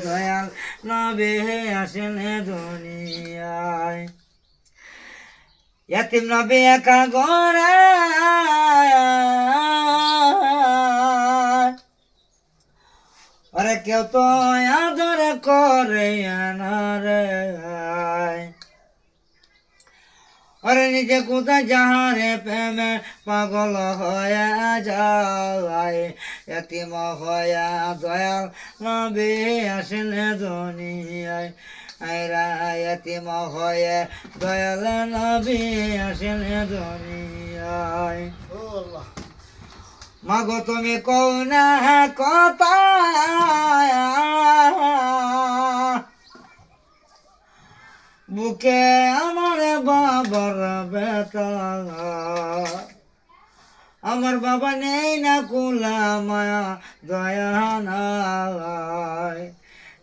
দয়াল নবী আসেন দুনিয়ায় ইয়াতিম নবী একা ঘরে আরে কেউ তো আদর করে না রে আরে নিজে কোথায় যাহারে প্রেমে পাগল হয়ে যায় এতিম হয়ে দয়াল নবী আসেন দুনিয়ায় আইরা এতিম হয়ে দয়াল নবী আসেন দুনিয়ায় মাগো তুমি কও না কথা বুকে আমার বাবার ব্যথা আমার বাবা নেই না কুলা মায়া দয়া নাই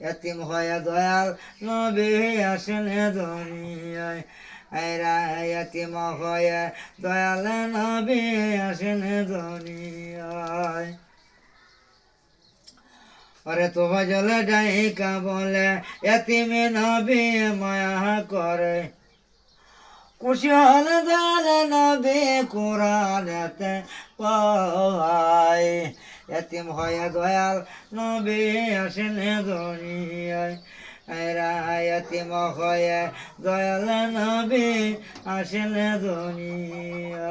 এতিম হয়ে দয়াল নবী আসেন দুনিয়ায় আইরা এতিম হয়ে দয়াল নবী আসেন দুনিয়ায় আরে তো ভজলে ডাইকা বলে এতিমে নবী মায়া করে খুশি হলে দয়াল নবী কোরআনেতে পায় এতিম হয়ে দয়াল নবী আসেন দুনিয়ায় এরা এতিম হয়ে দয়াল নবী আসেন দুনিয়ায়।